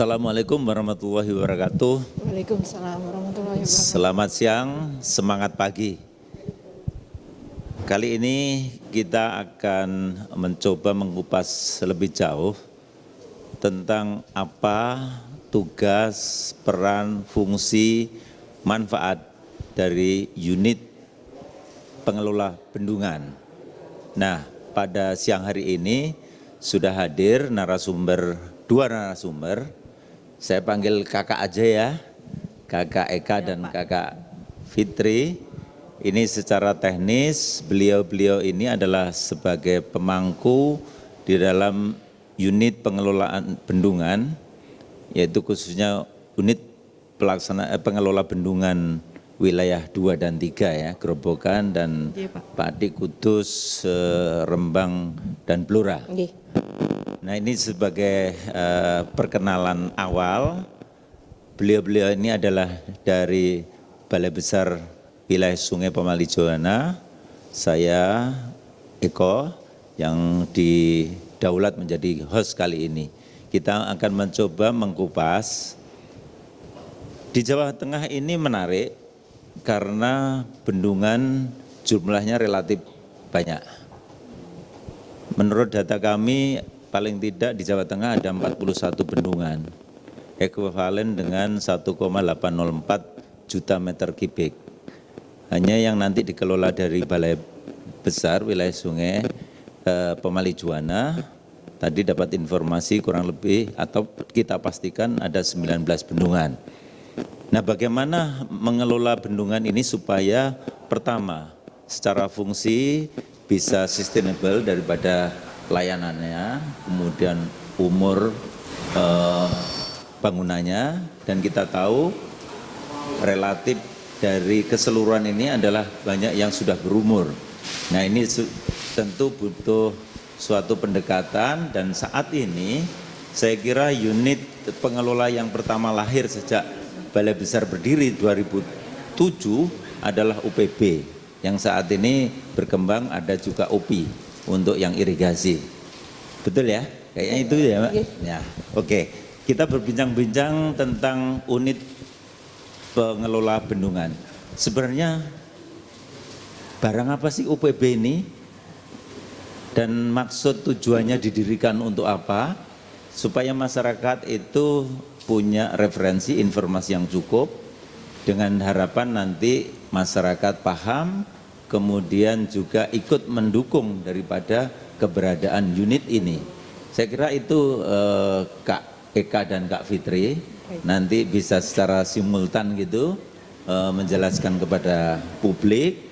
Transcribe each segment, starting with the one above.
Assalamualaikum warahmatullahi wabarakatuh. Waalaikumsalam warahmatullahi wabarakatuh. Selamat siang, semangat pagi. Kali ini kita akan mencoba mengupas lebih jauh tentang apa tugas, peran, fungsi, manfaat dari unit pengelola bendungan. Nah, pada siang hari ini sudah hadir dua narasumber. Saya panggil kakak aja ya, kakak Eka dan kakak Fitri. Ini secara teknis beliau-beliau ini adalah sebagai pemangku di dalam unit pengelolaan bendungan, yaitu khususnya unit pengelola bendungan wilayah 2 dan 3 ya, Grobogan dan Pati, Kudus, Rembang dan Blora. Nah, ini sebagai perkenalan awal. Beliau-beliau ini adalah dari Balai Besar Wilayah Sungai Pemali Juwana. Saya Eko yang didaulat menjadi host kali ini. Kita akan mencoba mengkupas. Di Jawa Tengah ini menarik karena bendungan jumlahnya relatif banyak. Menurut data kami, paling tidak di Jawa Tengah ada 41 bendungan, ekuivalen dengan 1,804 juta meter kubik. Hanya yang nanti dikelola dari Balai Besar Wilayah Sungai Pemali Juwana, tadi dapat informasi kurang lebih atau kita pastikan ada 19 bendungan. Nah, bagaimana mengelola bendungan ini supaya pertama, secara fungsi bisa sustainable daripada layanannya, kemudian umur bangunannya, dan kita tahu relatif dari keseluruhan ini adalah banyak yang sudah berumur. Nah, ini tentu butuh suatu pendekatan, dan saat ini saya kira unit pengelola yang pertama lahir sejak Balai Besar berdiri 2007 adalah UPB, yang saat ini berkembang ada juga UPI untuk yang irigasi. Betul ya? Kayaknya itu ya, Mbak? Ya, oke. Kita berbincang-bincang tentang unit pengelola bendungan. Sebenarnya barang apa sih UPB ini? Dan maksud tujuannya didirikan untuk apa? Supaya masyarakat itu punya referensi informasi yang cukup, dengan harapan nanti masyarakat paham, kemudian juga ikut mendukung daripada keberadaan unit ini. Saya kira itu Kak Eka dan Kak Fitri nanti bisa secara simultan gitu menjelaskan kepada publik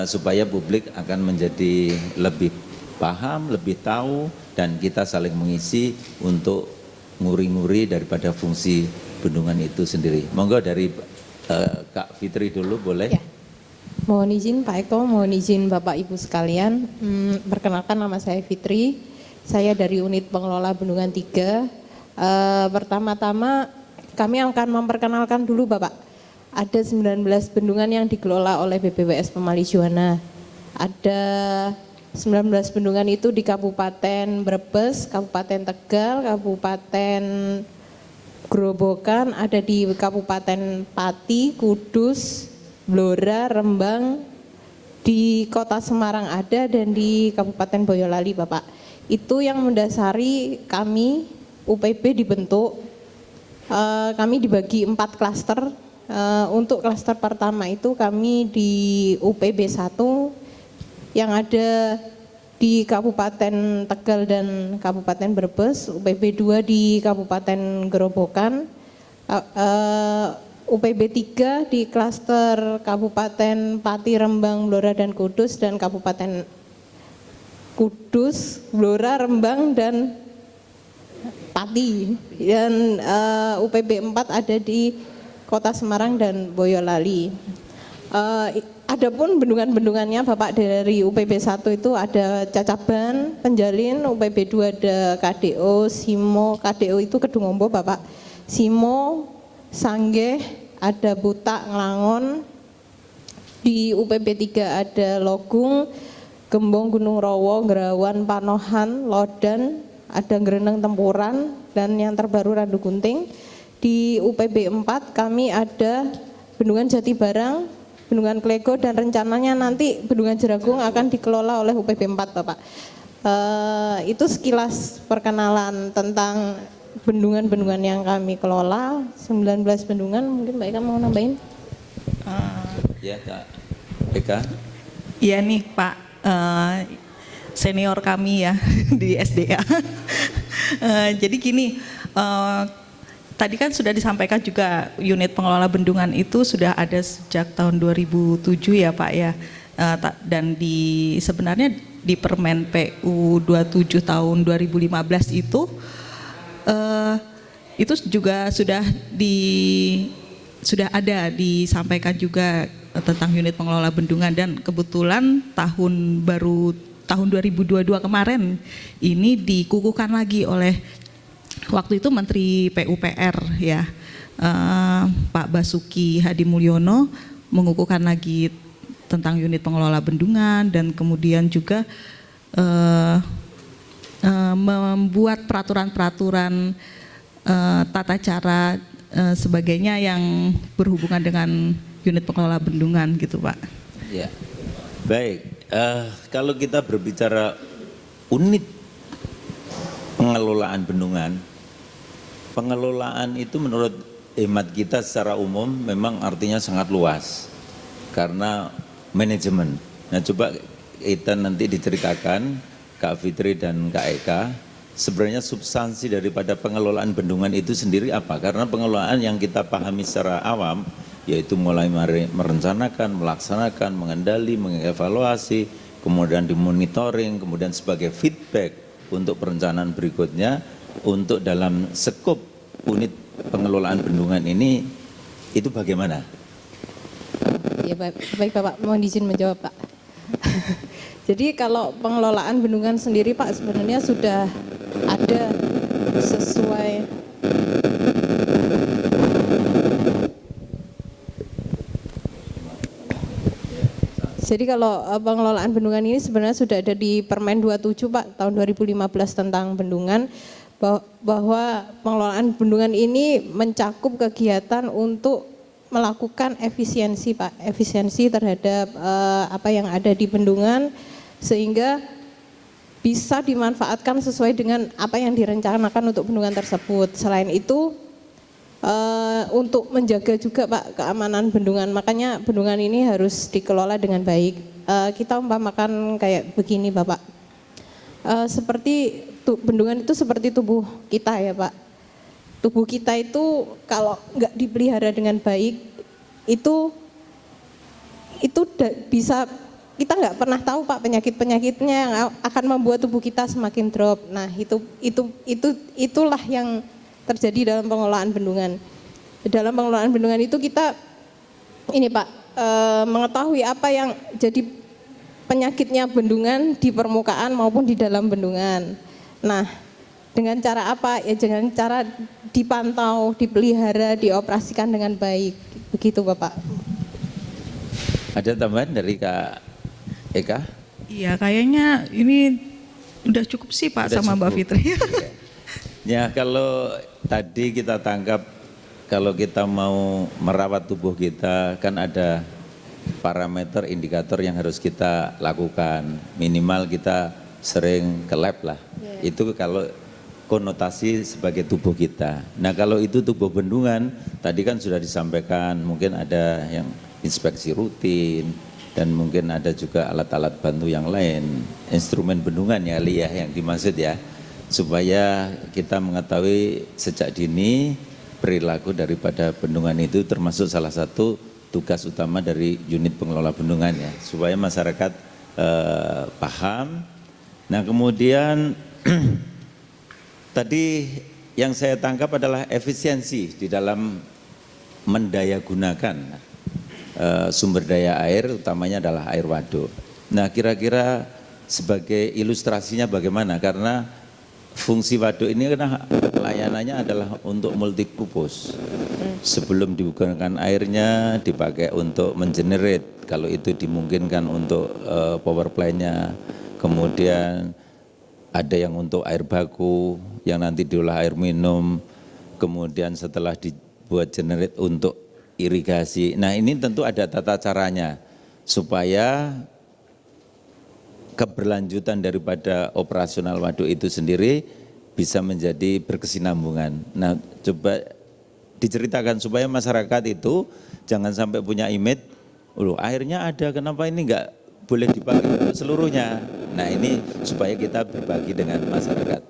supaya publik akan menjadi lebih paham, lebih tahu, dan kita saling mengisi untuk nguri-nguri daripada fungsi bendungan itu sendiri. Monggo dari Kak Fitri dulu boleh. Ya. Mohon izin Pak Eko, mohon izin Bapak Ibu sekalian. Perkenalkan, nama saya Fitri. Saya dari unit pengelola bendungan 3. Pertama-tama kami akan memperkenalkan dulu Bapak. Ada 19 bendungan yang dikelola oleh BPWS Pemali Juwana. Ada 19 bendungan itu di Kabupaten Brebes, Kabupaten Tegal, Kabupaten Grobogan, ada di Kabupaten Pati, Kudus, Blora, Rembang, di Kota Semarang ada, dan di Kabupaten Boyolali Bapak. Itu yang mendasari kami UPB dibentuk. Kami dibagi 4 klaster. Untuk klaster pertama itu kami di UPB 1 yang ada di Kabupaten Tegal dan Kabupaten Brebes, UPB 2 di Kabupaten Grobogan, UPB 3 di klaster Kabupaten Pati, Rembang, Blora dan Kudus, dan Kabupaten Kudus, Blora, Rembang dan Pati, dan UPB 4 ada di Kota Semarang dan Boyolali. Adapun bendungan-bendungannya Bapak, dari UPB 1 itu ada Cacaban, Penjalin, UPB 2 ada KDO, Simo, KDO itu Kedungombo Bapak, Simo, Sanggeh, ada Butak, Nglangon. Di UPB 3 ada Logung, Gembong, Gunung Rowo, Gerawan, Panohan, Lodan, ada Ngreneng, Tempuran, dan yang terbaru Randu Gunting. Di UPB 4 kami ada Bendungan Jati Barang, Bendungan Klego, dan rencananya nanti Bendungan Jeragung akan dikelola oleh UPB 4 Bapak. Itu sekilas perkenalan tentang bendungan-bendungan yang kami kelola, 19 bendungan. Mungkin Mbak Eka mau nambahin? Ya Kak Eka. Iya nih Pak, senior kami ya di SDA. Jadi gini, tadi kan sudah disampaikan juga unit pengelola bendungan itu sudah ada sejak tahun 2007 ya Pak ya. Dan sebenarnya di Permen PU 27 tahun 2015 itu juga sudah ada disampaikan juga tentang unit pengelola bendungan, dan kebetulan tahun 2022 kemarin ini dikukuhkan lagi oleh waktu itu Menteri PUPR ya, Pak Basuki Hadi Mulyono mengukuhkan lagi tentang unit pengelola bendungan, dan kemudian juga membuat peraturan-peraturan tata cara sebagainya yang berhubungan dengan unit pengelola bendungan gitu Pak. Ya, baik. Kalau kita berbicara unit pengelolaan bendungan, pengelolaan itu menurut hemat kita secara umum memang artinya sangat luas karena manajemen. Nah, coba kita nanti diceritakan Kak Fitri dan Kak Eka, sebenarnya substansi daripada pengelolaan bendungan itu sendiri apa? Karena pengelolaan yang kita pahami secara awam yaitu mulai merencanakan, melaksanakan, mengendali, mengevaluasi, kemudian dimonitoring, kemudian sebagai feedback untuk perencanaan berikutnya. Untuk dalam skop unit pengelolaan bendungan ini itu bagaimana? Ya baik Bapak, mohon izin menjawab Pak. Jadi kalau pengelolaan bendungan sendiri Pak sebenarnya sudah ada sesuai Jadi kalau pengelolaan bendungan ini sebenarnya sudah ada di Permen 27 Pak tahun 2015 tentang bendungan, bahwa pengelolaan bendungan ini mencakup kegiatan untuk melakukan efisiensi Pak, efisiensi terhadap apa yang ada di bendungan sehingga bisa dimanfaatkan sesuai dengan apa yang direncanakan untuk bendungan tersebut. Selain itu untuk menjaga juga Pak keamanan bendungan, makanya bendungan ini harus dikelola dengan baik. Kita umpamakan kayak begini Bapak, seperti bendungan itu seperti tubuh kita ya Pak. Tubuh kita itu kalau nggak dipelihara dengan baik itu bisa, kita nggak pernah tahu Pak penyakit-penyakitnya yang akan membuat tubuh kita semakin drop. Nah itulah yang terjadi dalam pengelolaan bendungan. Dalam pengelolaan bendungan itu kita ini Pak mengetahui apa yang jadi penyakitnya bendungan di permukaan maupun di dalam bendungan. Nah, dengan cara apa? Ya dengan cara dipantau, dipelihara, dioperasikan dengan baik. Begitu Bapak. Ada tambahan dari Kak Eka? Iya, kayaknya ini udah cukup sih Pak Udah sama cukup. Mbak Fitri. Ya, kalau tadi kita tangkap, kalau kita mau merawat tubuh kita kan ada parameter indikator yang harus kita lakukan. Minimal kita sering ke lab lah. Itu kalau konotasi sebagai tubuh kita. Nah, kalau itu tubuh bendungan, tadi kan sudah disampaikan mungkin ada yang inspeksi rutin dan mungkin ada juga alat-alat bantu yang lain. Instrumen bendungan ya Ali ya yang dimaksud ya. Supaya kita mengetahui sejak dini perilaku daripada bendungan itu, termasuk salah satu tugas utama dari unit pengelola bendungan ya, supaya masyarakat paham. Nah kemudian tadi yang saya tangkap adalah efisiensi di dalam mendayagunakan sumber daya air, utamanya adalah air waduk. Nah kira-kira sebagai ilustrasinya bagaimana, karena fungsi waduk ini karena layanannya adalah untuk multipurpose. Sebelum digunakan airnya dipakai untuk mengenerate, kalau itu dimungkinkan untuk power plant-nya. Kemudian ada yang untuk air baku, yang nanti diolah air minum, kemudian setelah dibuat generate untuk irigasi. Nah ini tentu ada tata caranya supaya keberlanjutan daripada operasional waduk itu sendiri bisa menjadi berkesinambungan. Nah coba diceritakan supaya masyarakat itu jangan sampai punya image, loh airnya ada, kenapa ini enggak boleh dipakai untuk seluruhnya. Nah ini supaya kita berbagi dengan masyarakat.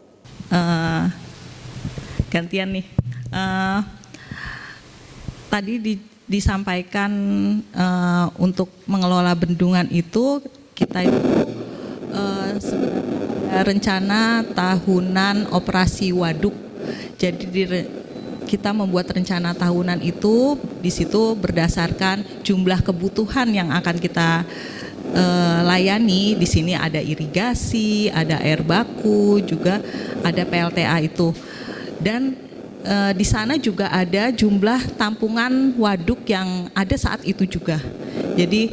Gantian nih. Tadi disampaikan untuk mengelola bendungan itu kita itu sebenarnya rencana tahunan operasi waduk. Jadi kita membuat rencana tahunan itu di situ berdasarkan jumlah kebutuhan yang akan kita layani. Di sini ada irigasi, ada air baku, juga ada PLTA itu. Dan di sana juga ada jumlah tampungan waduk yang ada saat itu juga. Jadi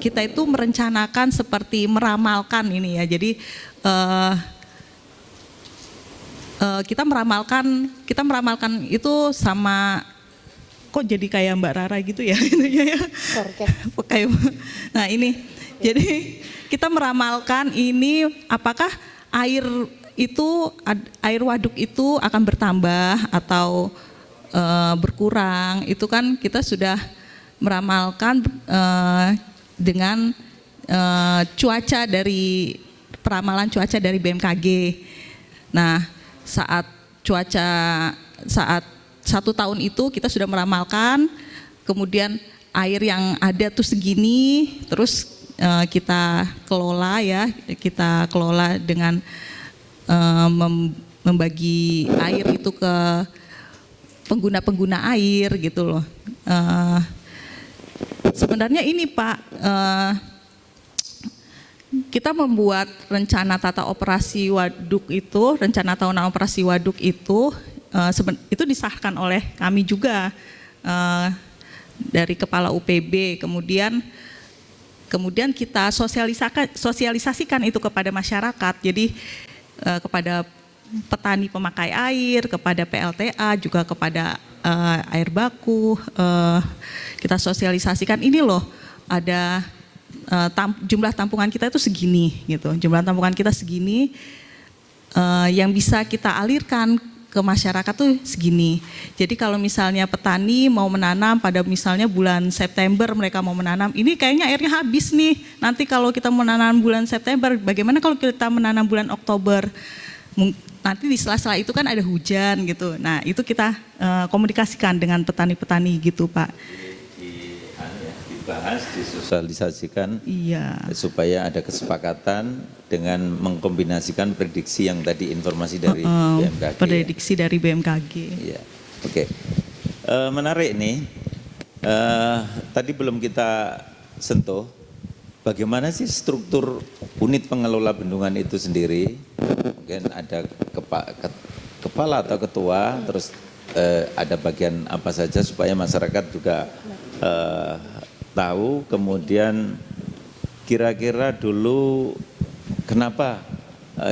kita itu merencanakan seperti meramalkan ini ya. Jadi kita meramalkan itu sama, kok jadi kayak Mbak Rara gitu ya. Nah ini, jadi kita meramalkan ini apakah air waduk itu akan bertambah atau berkurang. Itu kan kita sudah meramalkan dengan cuaca dari peramalan cuaca dari BMKG. Nah saat 1 tahun itu kita sudah meramalkan, kemudian air yang ada tuh segini, terus kita kelola ya, kita kelola dengan membagi air itu ke pengguna-pengguna air gitu loh. Sebenarnya ini Pak, kita membuat rencana tata operasi waduk itu, rencana tahunan operasi waduk itu disahkan oleh kami juga dari Kepala UPB, kemudian kita sosialisasikan itu kepada masyarakat, jadi kepada petani pemakai air, kepada PLTA, juga kepada air baku, kita sosialisasikan ini loh ada jumlah tampungan kita itu segini gitu, jumlah tampungan kita segini, yang bisa kita alirkan ke masyarakat tuh segini. Jadi kalau misalnya petani mau menanam pada misalnya bulan September, mereka mau menanam, ini kayaknya airnya habis nih. Nanti kalau kita menanam bulan September, bagaimana kalau kita menanam bulan Oktober? Nanti di sela-sela itu kan ada hujan gitu. Nah itu kita komunikasikan dengan petani-petani gitu Pak. Dibahas, disosialisasikan, iya, supaya ada kesepakatan dengan mengkombinasikan prediksi yang tadi informasi dari BMKG. Prediksi dari BMKG. Iya, oke. Menarik nih. Tadi belum kita sentuh. Bagaimana sih struktur unit pengelola bendungan itu sendiri? Mungkin ada kepala atau ketua, terus ada bagian apa saja supaya masyarakat juga tahu. Kemudian kira-kira dulu kenapa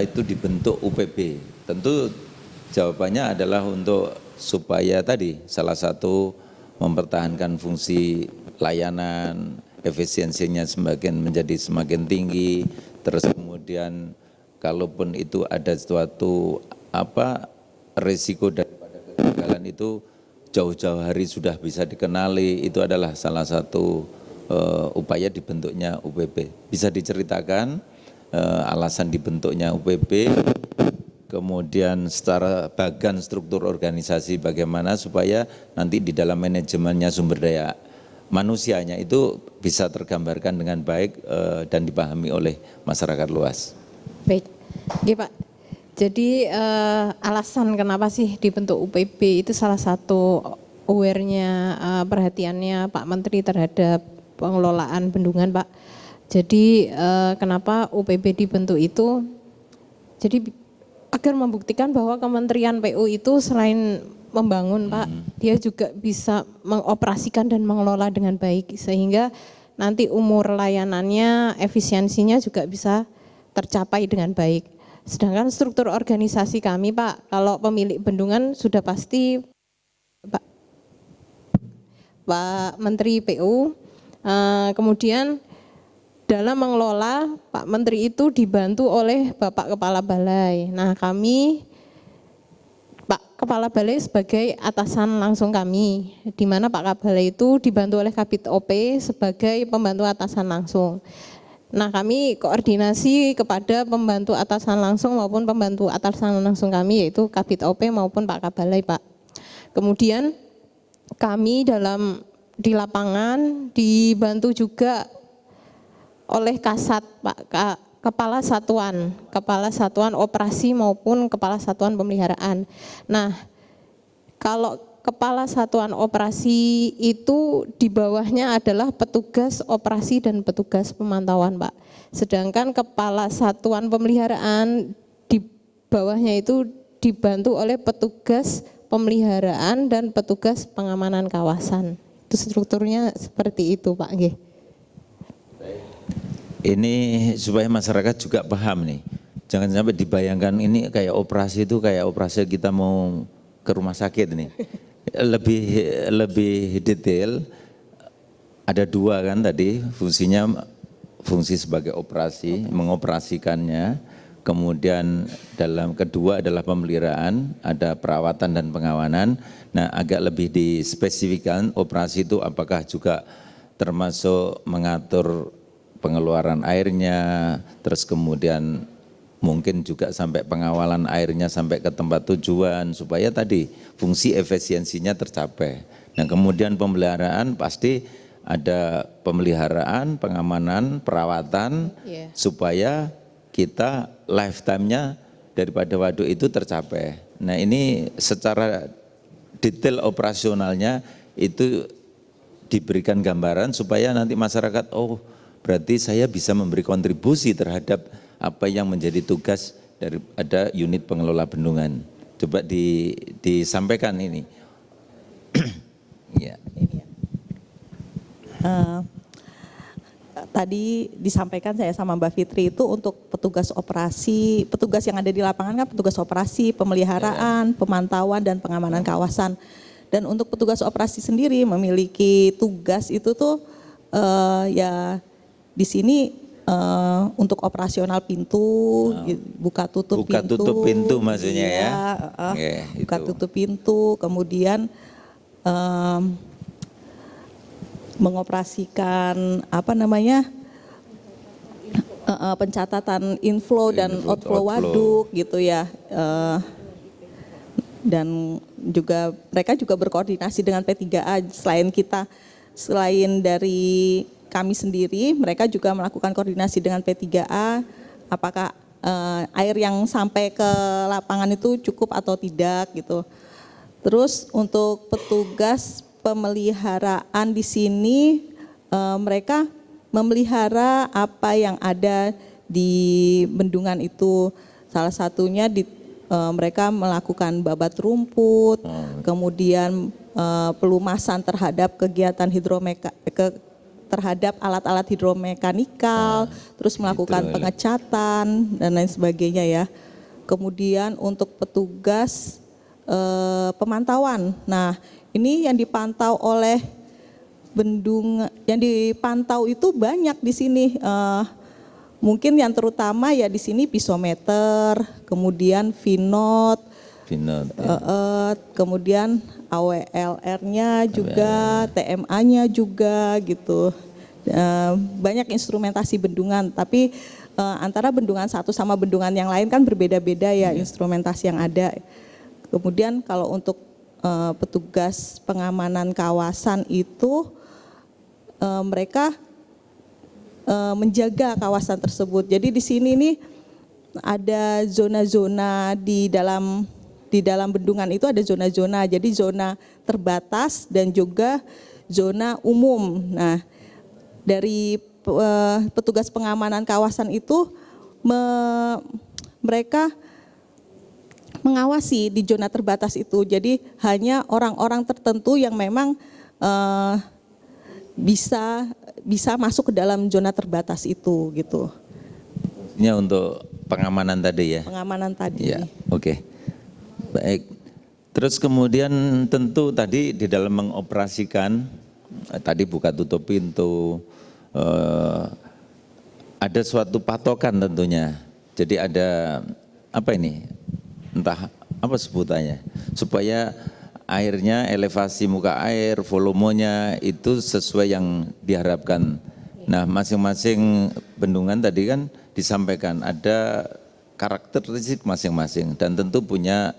itu dibentuk UPB? Tentu jawabannya adalah untuk supaya tadi salah satu mempertahankan fungsi layanan, efisiensinya menjadi semakin tinggi, terus kemudian kalaupun itu ada suatu risiko daripada kegagalan itu jauh-jauh hari sudah bisa dikenali. Itu adalah salah satu upaya dibentuknya UPB. Bisa diceritakan alasan dibentuknya UPB, kemudian secara bagan struktur organisasi bagaimana supaya nanti di dalam manajemennya sumber daya manusianya itu bisa tergambarkan dengan baik dan dipahami oleh masyarakat luas. Baik, oke Pak. Jadi alasan kenapa sih dibentuk UPB itu salah satu aware-nya, perhatiannya Pak Menteri terhadap pengelolaan bendungan Pak. Jadi kenapa UPB dibentuk itu, jadi agar membuktikan bahwa Kementerian PU itu selain membangun Pak, dia juga bisa mengoperasikan dan mengelola dengan baik, sehingga nanti umur layanannya, efisiensinya juga bisa tercapai dengan baik. Sedangkan struktur organisasi kami Pak, kalau pemilik bendungan sudah pasti Pak Menteri PU, kemudian dalam mengelola Pak Menteri itu dibantu oleh Bapak Kepala Balai. Nah kami, Pak Kepala Balai sebagai atasan langsung kami, di mana Pak Kepala Balai itu dibantu oleh Kabid OP sebagai pembantu atasan langsung. Nah kami koordinasi kepada pembantu atasan langsung maupun pembantu atasan langsung kami, yaitu Kabid OP maupun Pak Kabalai Pak. Kemudian kami di lapangan dibantu juga oleh Kasat Pak, Kepala Satuan Operasi maupun Kepala Satuan Pemeliharaan. Nah, kalau Kepala Satuan Operasi itu di bawahnya adalah petugas operasi dan petugas pemantauan Pak. Sedangkan Kepala Satuan Pemeliharaan di bawahnya itu dibantu oleh petugas pemeliharaan dan petugas pengamanan kawasan. Itu strukturnya seperti itu Pak Nggih. Ini supaya masyarakat juga paham nih. Jangan sampai dibayangkan ini kayak operasi itu kayak operasi kita mau ke rumah sakit nih. Lebih detail, ada dua kan tadi fungsinya, fungsi sebagai operasi, mengoperasikannya, kemudian dalam kedua adalah pemeliharaan, ada perawatan dan pengawanan. Nah agak lebih dispesifikkan operasi itu apakah juga termasuk mengatur pengeluaran airnya, terus kemudian mungkin juga sampai pengawalan airnya sampai ke tempat tujuan supaya tadi fungsi efisiensinya tercapai. Nah kemudian pemeliharaan pasti ada pemeliharaan, pengamanan, perawatan supaya kita lifetime-nya daripada waduk itu tercapai. Nah ini secara detail operasionalnya itu diberikan gambaran supaya nanti masyarakat, oh berarti saya bisa memberi kontribusi terhadap apa yang menjadi tugas daripada unit pengelola bendungan. Coba disampaikan ini. Ya. Tadi disampaikan saya sama Mbak Fitri itu untuk petugas operasi, petugas yang ada di lapangan kan petugas operasi, pemeliharaan, pemantauan dan pengamanan kawasan. Dan untuk petugas operasi sendiri memiliki tugas itu tuh ya di sini untuk operasional pintu, buka tutup pintu maksudnya ya. Buka tutup pintu, kemudian mengoperasikan pencatatan inflow dan outflow waduk gitu ya. Dan juga mereka juga berkoordinasi dengan P3A selain dari kami sendiri, mereka juga melakukan koordinasi dengan P3A, apakah air yang sampai ke lapangan itu cukup atau tidak gitu. Terus untuk petugas pemeliharaan di sini, mereka memelihara apa yang ada di bendungan itu. Salah satunya mereka melakukan babat rumput, kemudian pelumasan terhadap kegiatan terhadap alat-alat hidromekanikal, terus melakukan pengecatan dan lain sebagainya ya. Kemudian untuk petugas pemantauan, nah ini yang dipantau oleh bendungan, yang dipantau itu banyak di sini. Mungkin yang terutama ya di sini pisometer, kemudian vinot, kemudian AWLR-nya juga, TMA-nya juga gitu. Banyak instrumentasi bendungan, tapi antara bendungan satu sama bendungan yang lain kan berbeda-beda ya instrumentasi yang ada. Kemudian kalau untuk petugas pengamanan kawasan itu mereka menjaga kawasan tersebut. Jadi di sini nih ada zona-zona di dalam bendungan itu ada zona-zona, jadi zona terbatas dan juga zona umum. Nah, dari petugas pengamanan kawasan itu mereka mengawasi di zona terbatas itu. Jadi hanya orang-orang tertentu yang memang bisa masuk ke dalam zona terbatas itu gitu. Ini untuk pengamanan tadi ya. Pengamanan tadi. Ya, oke. Baik. Terus kemudian tentu tadi di dalam mengoperasikan tadi buka tutup pintu ada suatu patokan tentunya. Jadi ada apa ini? Entah apa sebutannya. Supaya airnya, elevasi muka air, volumenya itu sesuai yang diharapkan. Nah, masing-masing bendungan tadi kan disampaikan ada karakteristik masing-masing dan tentu punya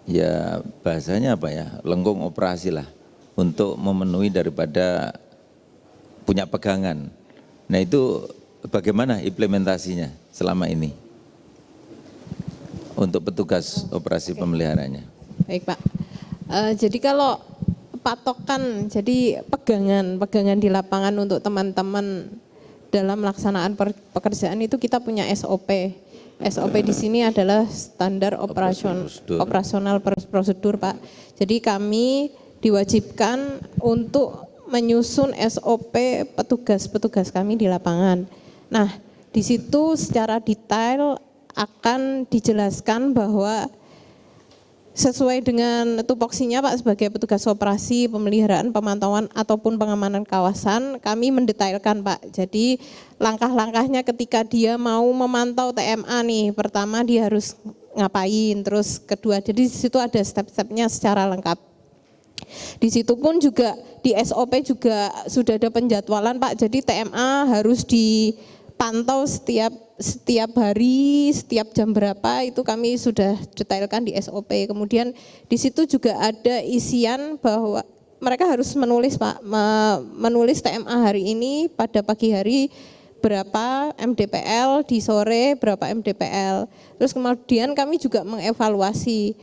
ya bahasanya apa ya, lengkung operasi lah untuk memenuhi daripada punya pegangan. Nah, itu bagaimana implementasinya selama ini untuk petugas operasi pemeliharanya? Baik Pak. Jadi kalau patokan, jadi pegangan di lapangan untuk teman-teman dalam pelaksanaan pekerjaan itu kita punya SOP. SOP di sini adalah standar operasional prosedur Pak. Jadi kami diwajibkan untuk menyusun SOP petugas-petugas kami di lapangan. Nah, di situ secara detail akan dijelaskan bahwa sesuai dengan tupoksinya Pak sebagai petugas operasi, pemeliharaan, pemantauan ataupun pengamanan kawasan, kami mendetailkan Pak. Jadi langkah-langkahnya ketika dia mau memantau TMA nih, pertama dia harus ngapain, terus kedua, jadi di situ ada step-stepnya secara lengkap. Di situ pun juga di SOP juga sudah ada penjadwalan Pak, jadi TMA harus dipantau setiap hari, setiap jam berapa itu kami sudah detailkan di SOP. Kemudian di situ juga ada isian bahwa mereka harus menulis Pak, menulis TMA hari ini pada pagi hari berapa MDPL, di sore berapa MDPL. Terus kemudian kami juga mengevaluasi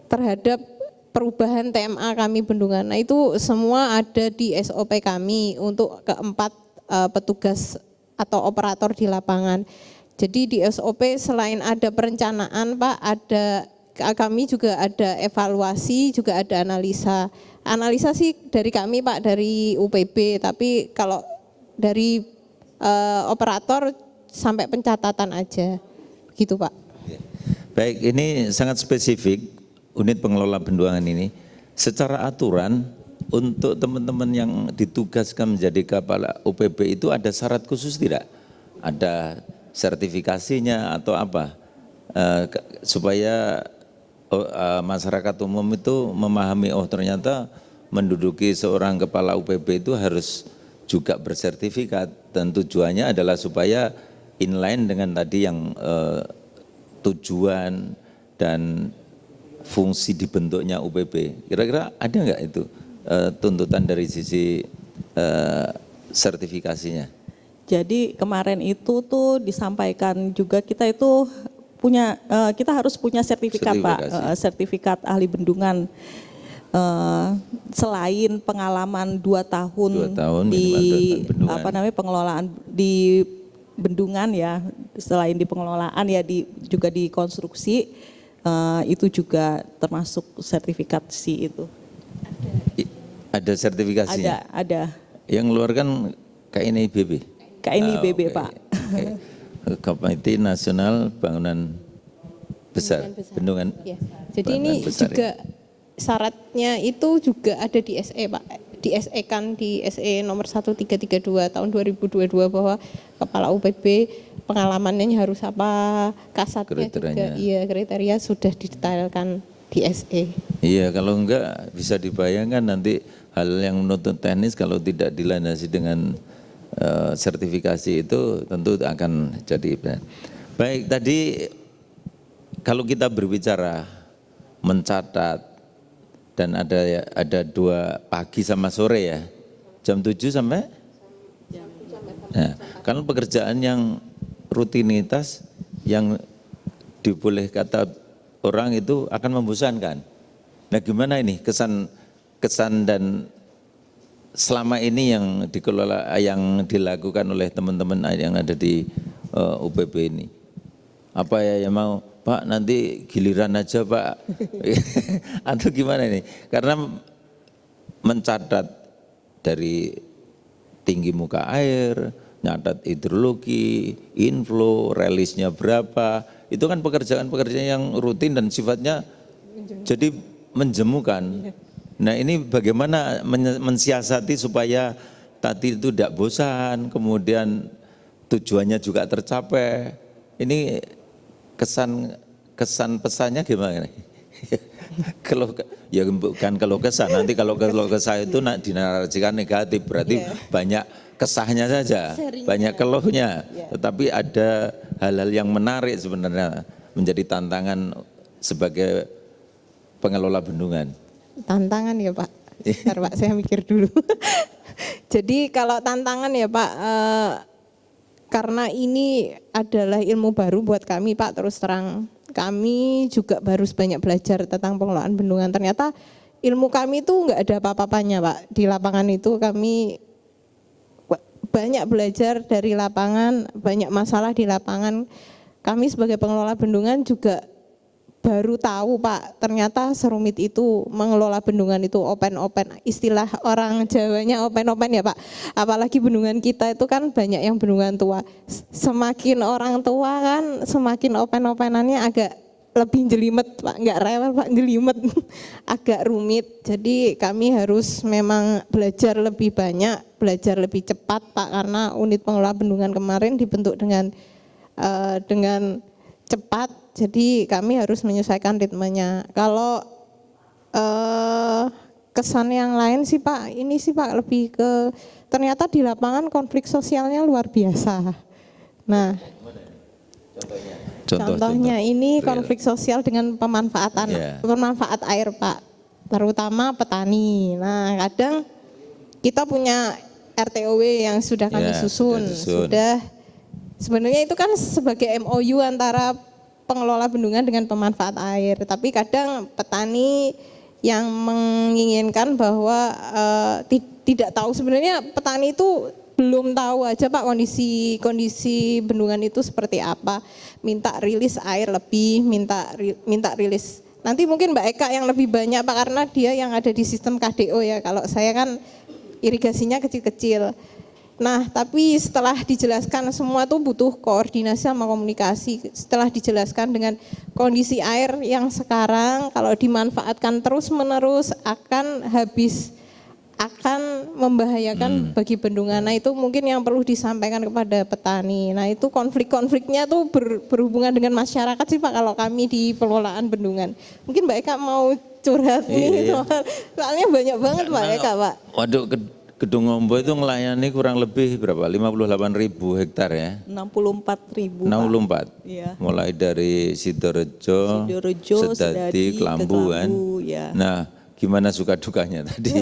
terhadap perubahan TMA kami bendungan. Nah, itu semua ada di SOP kami untuk keempat petugas atau operator di lapangan. Jadi di SOP selain ada perencanaan Pak, kami juga ada evaluasi, juga ada analisa. Analisa sih dari kami Pak, dari UPB, tapi kalau dari operator sampai pencatatan aja, gitu Pak. Baik, ini sangat spesifik unit pengelola bendungan ini. Secara aturan untuk teman-teman yang ditugaskan menjadi kepala UPB itu ada syarat khusus tidak? Ada sertifikasinya atau apa? Supaya masyarakat umum itu memahami, oh ternyata menduduki seorang kepala UPB itu harus juga bersertifikat, dan tujuannya adalah supaya inline dengan tadi yang tujuan dan fungsi dibentuknya UPB. Kira-kira ada enggak itu tuntutan dari sisi sertifikasinya? Jadi kemarin itu tuh disampaikan juga kita itu punya, kita harus punya sertifikat Pak, sertifikat ahli bendungan. Selain pengalaman 2 tahun di apa namanya pengelolaan di bendungan ya, selain di pengelolaan ya juga di konstruksi, itu juga termasuk sertifikasi itu. Ada sertifikasinya? Ada. Yang ngeluarkan KNIBB? KNIBB Pak. Komite Nasional Bangunan Besar, Bendungan. Ya. Jadi ini juga ya. Syaratnya itu juga ada di SE Pak, di SE kan di SE nomor 1332 tahun 2022 bahwa kepala UPB pengalamannya harus apa, kasatnya juga, iya kriteria sudah didetailkan di SE. Iya, kalau enggak bisa dibayangkan nanti hal yang menuntut teknis kalau tidak dilandasi dengan sertifikasi itu tentu akan jadi. Baik, tadi kalau kita berbicara mencatat dan ada 2 pagi sama sore ya, jam 7 sampai? Nah, kalau pekerjaan yang rutinitas yang diboleh kata orang itu akan membosankan. Nah, gimana ini kesan dan selama ini yang dikelola, yang dilakukan oleh teman-teman yang ada di UPB ini? Apa ya yang mau, Pak nanti giliran aja Pak, atau gimana ini? Karena mencatat dari tinggi muka air, nyatat hidrologi, inflow, rilisnya berapa. Itu kan pekerjaan-pekerjaan yang rutin dan sifatnya jadi menjemukan. Nah ini bagaimana mensiasati supaya tadi itu tidak bosan, kemudian tujuannya juga tercapai. Ini kesan pesannya gimana? Kalau ya bukan kalau kesah, nanti kalau kesah itu dinarasikan negatif, berarti banyak kesahnya saja, banyak keluhnya. Tetapi ada hal-hal yang menarik sebenarnya menjadi tantangan sebagai pengelola bendungan. Tantangan ya Pak. Bentar Pak, saya mikir dulu. Jadi kalau tantangan ya Pak, karena ini adalah ilmu baru buat kami Pak, terus terang. Kami juga baru banyak belajar tentang pengelolaan bendungan. Ternyata ilmu kami itu enggak ada apa-apanya Pak. Di lapangan itu kami banyak belajar dari lapangan, banyak masalah di lapangan. Kami sebagai pengelola bendungan juga baru tahu Pak, ternyata serumit itu mengelola bendungan itu open-open. Istilah orang Jawanya open-open ya Pak. Apalagi bendungan kita itu kan banyak yang bendungan tua. Semakin orang tua kan semakin open-openannya agak lebih jelimet Pak, enggak rewel Pak, jelimet. Agak rumit. Jadi kami harus memang belajar lebih banyak, belajar lebih cepat Pak, karena unit pengelola bendungan kemarin dibentuk dengan cepat, jadi kami harus menyesuaikan ritmenya. Kalau kesan yang lain sih Pak, ini sih Pak lebih ke ternyata di lapangan konflik sosialnya luar biasa. Nah, contohnya ini konflik sosial dengan pemanfaat air Pak, terutama petani. Nah, kadang kita punya RTOW yang sudah kami susun. Sebenarnya itu kan sebagai MOU antara pengelola bendungan dengan pemanfaat air, tapi kadang petani yang menginginkan bahwa tidak tahu, sebenarnya petani itu belum tahu aja Pak kondisi bendungan itu seperti apa, minta rilis air lebih, minta rilis. Nanti mungkin Mbak Eka yang lebih banyak Pak, karena dia yang ada di sistem KDO ya, kalau saya kan irigasinya kecil-kecil. Nah, tapi setelah dijelaskan semua tuh butuh koordinasi sama komunikasi. Setelah dijelaskan dengan kondisi air yang sekarang kalau dimanfaatkan terus-menerus akan membahayakan bagi bendungan. Nah, itu mungkin yang perlu disampaikan kepada petani. Nah, itu konflik-konfliknya tuh berhubungan dengan masyarakat sih Pak kalau kami di pengelolaan bendungan. Mungkin Mbak Eka mau curhat nih, soalnya banyak banget Mbak Eka Pak. Waduh, Gedung Ombo itu melayani kurang lebih berapa? 58.000 hektar ya? 64.000. 64. Iya. Mulai dari Sidorejo, Sedati, Kelambu kan. Ya. Nah, gimana suka dukanya tadi?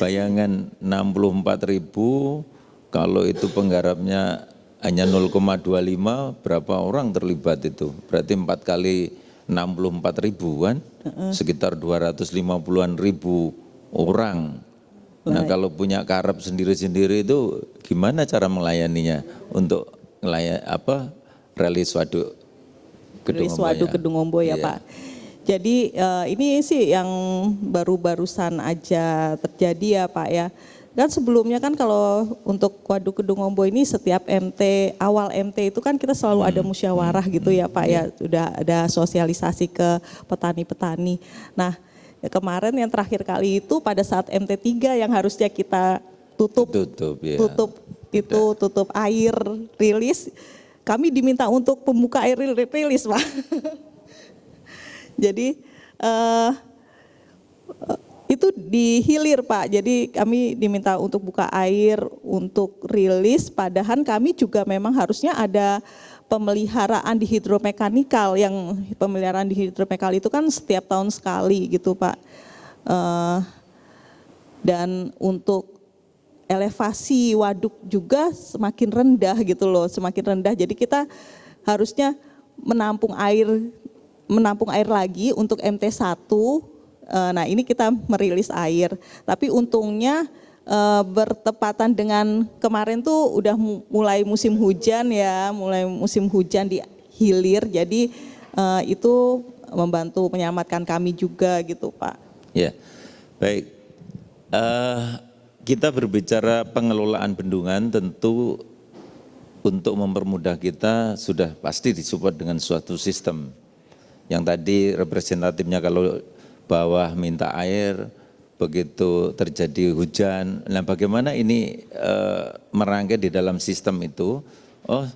Bayangan 64.000, kalau itu penggarapnya hanya 0,25, berapa orang terlibat itu? Berarti 4 kali 64.000 kan? Sekitar 250-an ribu orang. Nah, kalau punya karep sendiri-sendiri itu gimana cara melayaninya untuk rilis waduk Gedung Ombo ya Pak. Jadi ini sih yang barusan aja terjadi ya Pak ya. Dan sebelumnya kan kalau untuk Waduk Gedung Ombo ini setiap awal MT itu kan kita selalu ada musyawarah gitu ya Pak ya. Sudah ada sosialisasi ke petani-petani. Nah, kemarin yang terakhir kali itu pada saat MT3 yang harusnya kita tutup air rilis, kami diminta untuk pembuka air rilis Pak. Jadi itu dihilir Pak, jadi kami diminta untuk buka air untuk rilis, padahal kami juga memang harusnya ada pemeliharaan di hidromekanikal, yang pemeliharaan di hidromekanikal itu kan setiap tahun sekali gitu Pak. Dan untuk elevasi waduk juga semakin rendah gitu loh, semakin rendah. Jadi kita harusnya menampung air lagi untuk MT1. Nah ini kita merilis air, tapi untungnya bertepatan dengan kemarin tuh udah mulai musim hujan di hilir, jadi itu membantu menyelamatkan kami juga gitu Pak. Ya, baik. kita berbicara pengelolaan bendungan tentu untuk mempermudah kita sudah pasti disupport dengan suatu sistem. Yang tadi representatifnya kalau bawah minta air, begitu terjadi hujan, nah bagaimana ini merangkai di dalam sistem itu, oh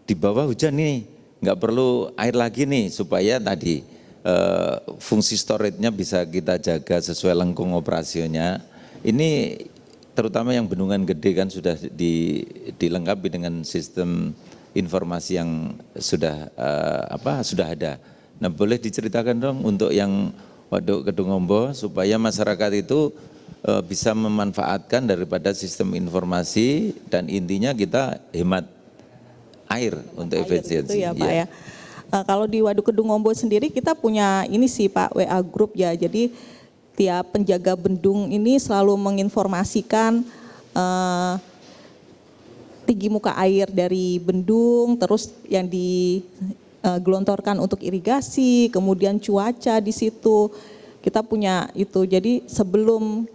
di bawah hujan nih, nggak perlu air lagi nih supaya tadi fungsi storage-nya bisa kita jaga sesuai lengkung operasionalnya. Ini terutama yang bendungan gede kan sudah dilengkapi dengan sistem informasi yang sudah sudah ada. Nah, boleh diceritakan dong untuk yang Waduk Kedungombo supaya masyarakat itu bisa memanfaatkan daripada sistem informasi dan intinya kita hemat air untuk efisiensi. Itu ya Pak ya. Kalau di Waduk Kedungombo sendiri kita punya ini sih Pak, WA group ya. Jadi tiap penjaga bendung ini selalu menginformasikan tinggi muka air dari bendung, terus yang digelontorkan untuk irigasi, kemudian cuaca di situ. Kita punya itu. Jadi sebelum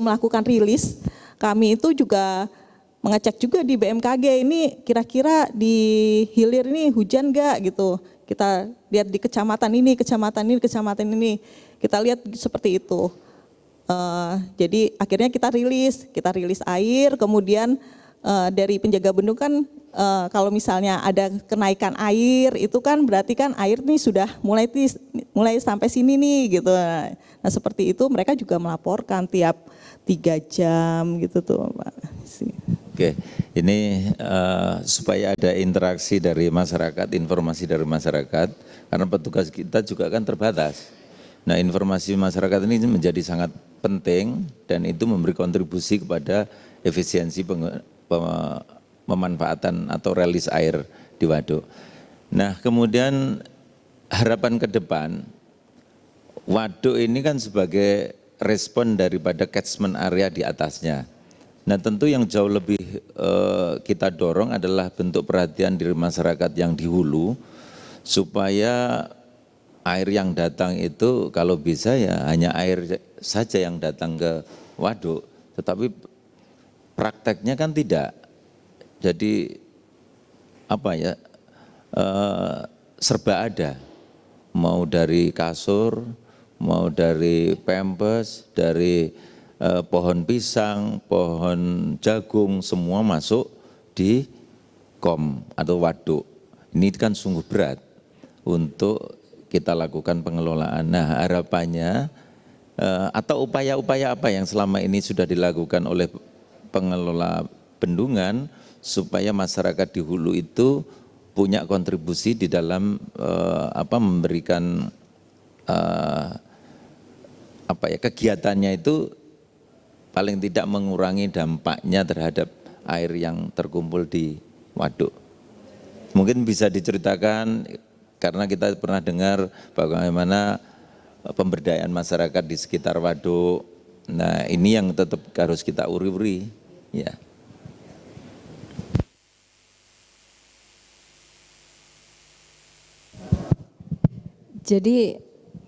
melakukan rilis, kami itu juga mengecek juga di BMKG ini kira-kira di hilir ini hujan enggak gitu. Kita lihat di kecamatan ini, kecamatan ini. Kita lihat seperti itu. Jadi akhirnya kita rilis air, kemudian dari penjaga bendung kan kalau misalnya ada kenaikan air itu kan berarti kan air nih sudah mulai sampai sini nih gitu. Nah seperti itu mereka juga melaporkan tiap 3 jam gitu tuh Pak. Oke, ini supaya ada interaksi dari masyarakat, informasi dari masyarakat, karena petugas kita juga kan terbatas. Nah, informasi masyarakat ini menjadi sangat penting dan itu memberi kontribusi kepada efisiensi pemanfaatan atau rilis air di waduk. Nah, kemudian harapan ke depan, waduk ini kan sebagai respon daripada catchment area di atasnya. Nah tentu yang jauh lebih kita dorong adalah bentuk perhatian dari masyarakat yang di hulu supaya air yang datang itu kalau bisa ya hanya air saja yang datang ke waduk, tetapi prakteknya kan tidak. Jadi serba ada, mau dari kasur, mau dari pempes, dari pohon pisang, pohon jagung, semua masuk di kom atau waduk. Ini kan sungguh berat untuk kita lakukan pengelolaan. Nah harapannya atau upaya-upaya apa yang selama ini sudah dilakukan oleh pengelola bendungan supaya masyarakat di hulu itu punya kontribusi di dalam memberikan kegiatannya itu paling tidak mengurangi dampaknya terhadap air yang terkumpul di waduk. Mungkin bisa diceritakan karena kita pernah dengar bagaimana pemberdayaan masyarakat di sekitar waduk. Nah ini yang tetap harus kita uri-uri. Ya. Jadi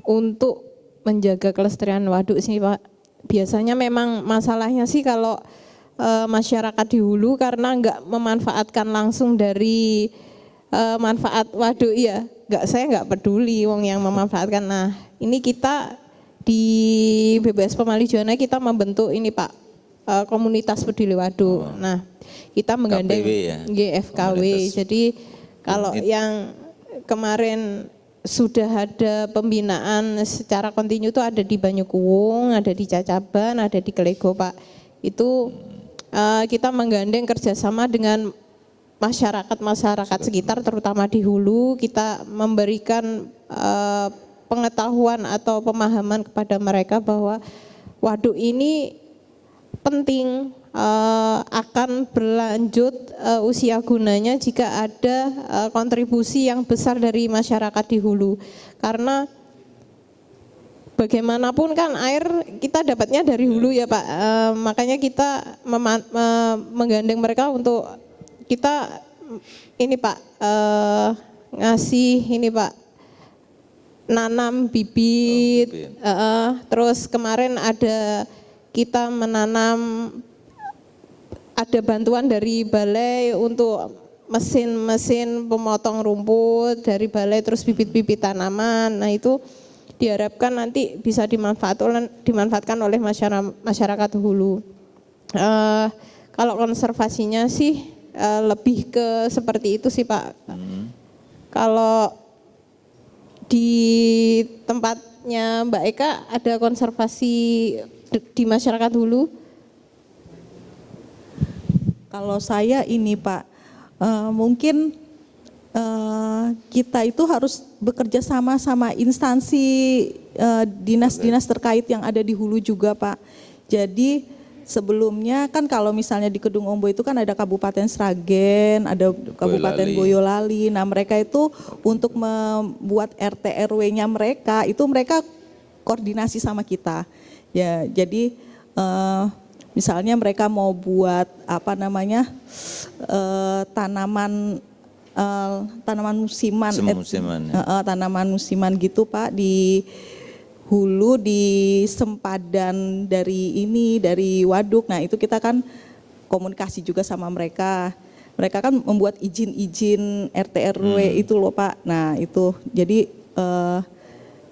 untuk menjaga kelestarian waduk sih Pak, biasanya memang masalahnya sih kalau masyarakat di hulu karena enggak memanfaatkan langsung dari manfaat waduk ya, saya enggak peduli wong yang memanfaatkan. Nah ini kita di BBS Pemali Juwana kita membentuk ini Pak, komunitas peduli waduk. Nah kita menggandeng GFKW. Jadi kalau yang kemarin sudah ada pembinaan secara kontinu itu ada di Banyukuwung, ada di Cacaban, ada di Kelego Pak. Itu kita menggandeng kerjasama dengan masyarakat sekitar terutama di hulu, kita memberikan pengetahuan atau pemahaman kepada mereka bahwa waduk ini penting, akan berlanjut usia gunanya jika ada kontribusi yang besar dari masyarakat di hulu. Karena bagaimanapun kan air kita dapatnya dari hulu ya Pak, makanya kita menggandeng mereka untuk kita ini Pak, ngasih ini Pak, nanam bibit, terus kemarin ada kita menanam, ada bantuan dari balai untuk mesin-mesin pemotong rumput dari balai, terus bibit-bibit tanaman. Nah itu diharapkan nanti bisa dimanfaatkan oleh masyarakat hulu. Kalau konservasinya sih lebih ke seperti itu sih Pak. Kalau di tempatnya Mbak Eka ada konservasi di masyarakat hulu? Kalau saya ini Pak, mungkin kita itu harus bekerja sama instansi dinas-dinas terkait yang ada di hulu juga Pak. Jadi sebelumnya kan kalau misalnya di Kedung Ombo itu kan ada Kabupaten Sragen, ada Kabupaten Boyolali. Nah mereka itu untuk membuat RT RW-nya mereka, itu mereka koordinasi sama kita. Ya jadi misalnya mereka mau buat tanaman musiman, tanaman musiman gitu Pak di hulu, di sempadan dari waduk. Nah itu kita kan komunikasi juga sama mereka. Mereka kan membuat izin RT RW itu loh Pak. Nah itu jadi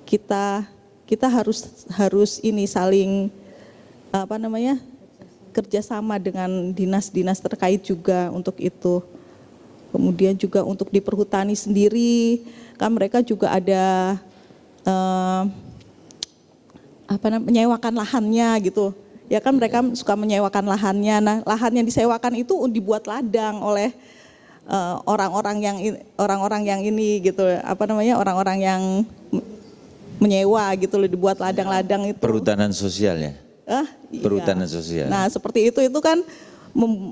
kita harus ini saling kerjasama dengan dinas-dinas terkait juga untuk itu. Kemudian juga untuk di perhutani sendiri kan mereka juga ada menyewakan lahannya gitu. Ya kan mereka suka menyewakan lahannya. Nah, lahan yang disewakan itu dibuat ladang oleh orang-orang yang ini gitu. Orang-orang yang menyewa gitu loh, dibuat ladang-ladang itu. Perhutanan sosial ya? Perhutanan Iya. sosial. Nah, seperti itu kan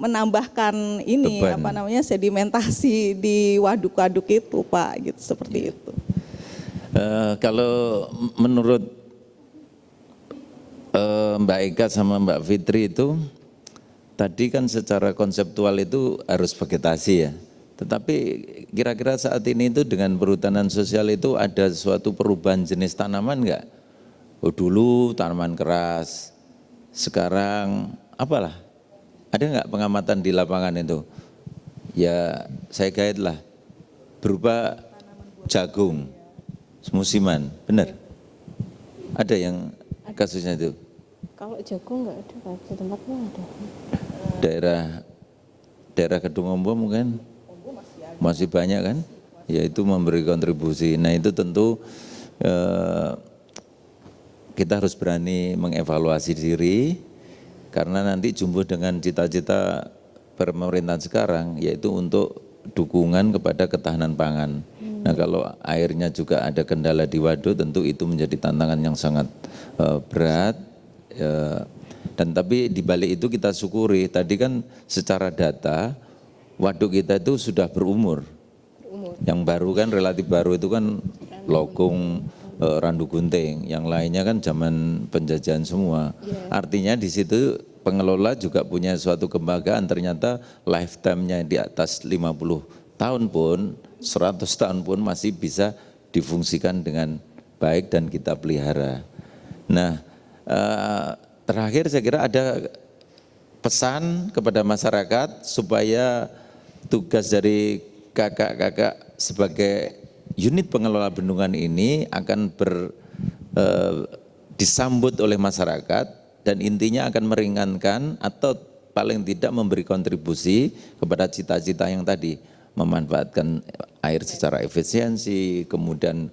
menambahkan ini beban. Sedimentasi di waduk-waduk itu Pak gitu, seperti itu. Kalau menurut Mbak Eka sama Mbak Fitri itu tadi kan secara konseptual itu harus vegetasi ya. Tetapi kira-kira saat ini itu dengan perhutanan sosial itu ada suatu perubahan jenis tanaman enggak? Oh dulu tanaman keras, sekarang apalah? Ada enggak pengamatan di lapangan itu? Ya saya guide lah, berupa jagung, musiman, benar? Ada yang kasusnya itu? Kalau jagung enggak ada, di tempatnya ada. Daerah Kedung Ombo mungkin masih banyak kan? Ya itu memberi kontribusi. Nah itu tentu kita harus berani mengevaluasi diri, karena nanti jumbo dengan cita-cita pemerintahan sekarang yaitu untuk dukungan kepada ketahanan pangan. Nah kalau airnya juga ada kendala di waduk, tentu itu menjadi tantangan yang sangat berat. Dan tapi di balik itu kita syukuri, tadi kan secara data waduk kita itu sudah berumur. Yang baru kan relatif baru itu kan Lokung, Randu Gunting, yang lainnya kan zaman penjajahan semua. Artinya di situ pengelola juga punya suatu kebanggaan, ternyata lifetime-nya di atas 50 tahun pun, 100 tahun pun masih bisa difungsikan dengan baik dan kita pelihara. Nah, terakhir saya kira ada pesan kepada masyarakat supaya tugas dari kakak-kakak sebagai unit pengelola bendungan ini akan disambut oleh masyarakat dan intinya akan meringankan atau paling tidak memberi kontribusi kepada cita-cita yang tadi, memanfaatkan air secara efisiensi, kemudian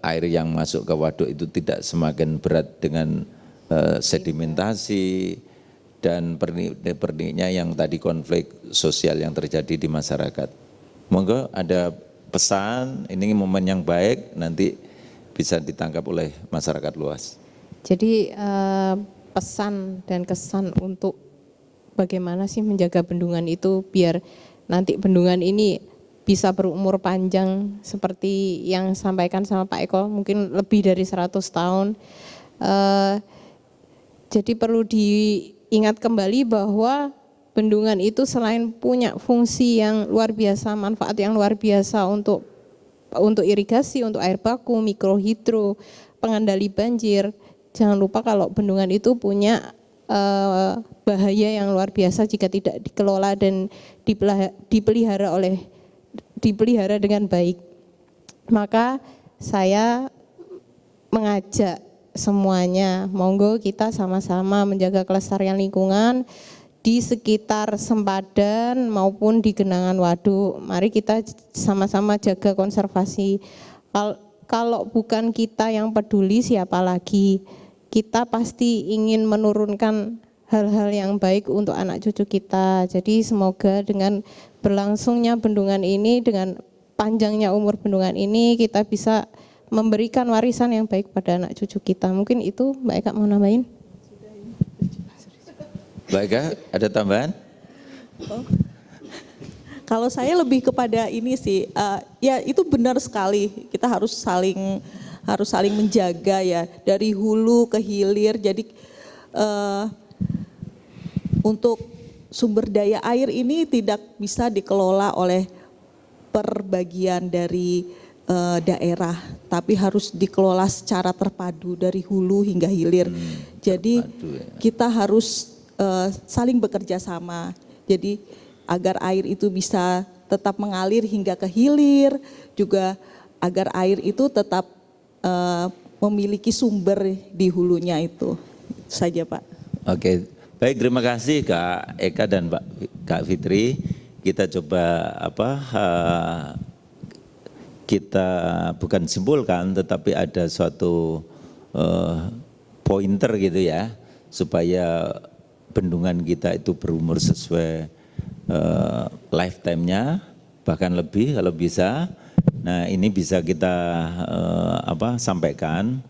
air yang masuk ke waduk itu tidak semakin berat dengan sedimentasi dan perniknya yang tadi konflik sosial yang terjadi di masyarakat. Monggo ada pesan, ini momen yang baik nanti bisa ditangkap oleh masyarakat luas. Jadi pesan dan kesan untuk bagaimana sih menjaga bendungan itu biar nanti bendungan ini bisa berumur panjang seperti yang disampaikan sama Pak Eko, mungkin lebih dari 100 tahun. Jadi perlu diingat kembali bahwa bendungan itu selain punya fungsi yang luar biasa, manfaat yang luar biasa untuk irigasi, untuk air baku, mikrohidro, pengendali banjir. Jangan lupa kalau bendungan itu punya bahaya yang luar biasa jika tidak dikelola dan dipelihara dengan baik. Maka saya mengajak semuanya, monggo kita sama-sama menjaga kelestarian lingkungan di sekitar sempadan maupun di genangan waduk. Mari kita sama-sama jaga konservasi. Kalau bukan kita yang peduli, siapa lagi? Kita pasti ingin menurunkan hal-hal yang baik untuk anak cucu kita. Jadi semoga dengan berlangsungnya bendungan ini, dengan panjangnya umur bendungan ini, kita bisa memberikan warisan yang baik pada anak cucu kita. Mungkin itu Mbak Eka mau nambahin? Mbak Eka, ada tambahan? Kalau saya lebih kepada ini sih, ya itu benar sekali. Kita harus saling menjaga ya dari hulu ke hilir. Jadi untuk sumber daya air ini tidak bisa dikelola oleh per bagian dari daerah, tapi harus dikelola secara terpadu dari hulu hingga hilir. Jadi kita harus saling bekerja sama. Jadi agar air itu bisa tetap mengalir hingga ke hilir, juga agar air itu tetap memiliki sumber di hulunya itu. Saja Pak. Oke, baik, terima kasih Kak Eka dan Kak Fitri. Kita coba kita bukan simpulkan, tetapi ada suatu pointer gitu ya, supaya bendungan kita itu berumur sesuai lifetime-nya, bahkan lebih kalau bisa. Nah ini bisa kita sampaikan.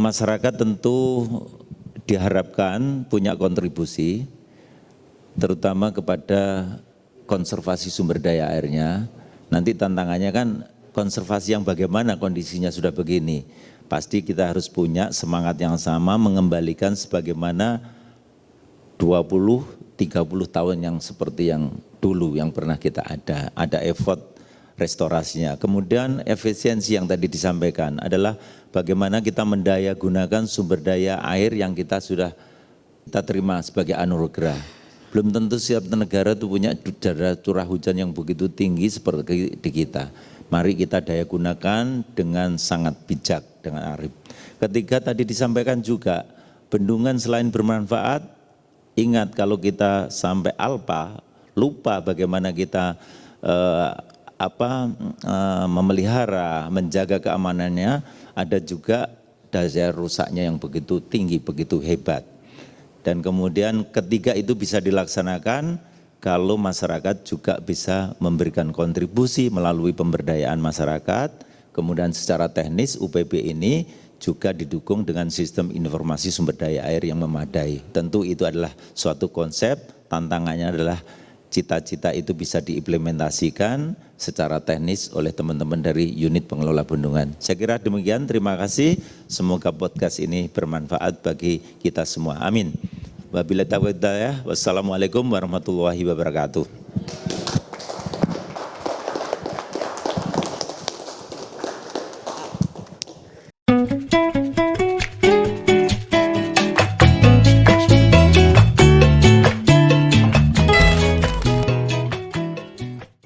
Masyarakat tentu diharapkan punya kontribusi, terutama kepada konservasi sumber daya airnya. Nanti tantangannya kan konservasi yang bagaimana kondisinya sudah begini. Pasti kita harus punya semangat yang sama mengembalikan sebagaimana 20-30 tahun yang seperti yang dulu yang pernah kita ada effort restorasinya. Kemudian efisiensi yang tadi disampaikan adalah bagaimana kita mendaya gunakan sumber daya air yang kita sudah kita terima sebagai anugerah. Belum tentu setiap negara itu punya curah hujan yang begitu tinggi seperti di kita. Mari kita daya gunakan dengan sangat bijak, dengan arif. Ketiga tadi disampaikan juga, bendungan selain bermanfaat, ingat kalau kita sampai alpa, lupa bagaimana kita memelihara, menjaga keamanannya, ada juga daya rusaknya yang begitu tinggi, begitu hebat. Dan kemudian ketiga itu bisa dilaksanakan kalau masyarakat juga bisa memberikan kontribusi melalui pemberdayaan masyarakat, kemudian secara teknis UPB ini juga didukung dengan sistem informasi sumber daya air yang memadai. Tentu itu adalah suatu konsep, tantangannya adalah cita-cita itu bisa diimplementasikan secara teknis oleh teman-teman dari unit pengelola bendungan. Saya kira demikian, terima kasih. Semoga podcast ini bermanfaat bagi kita semua. Amin. Wabillahi taufiq hidayah. Wassalamualaikum warahmatullahi wabarakatuh.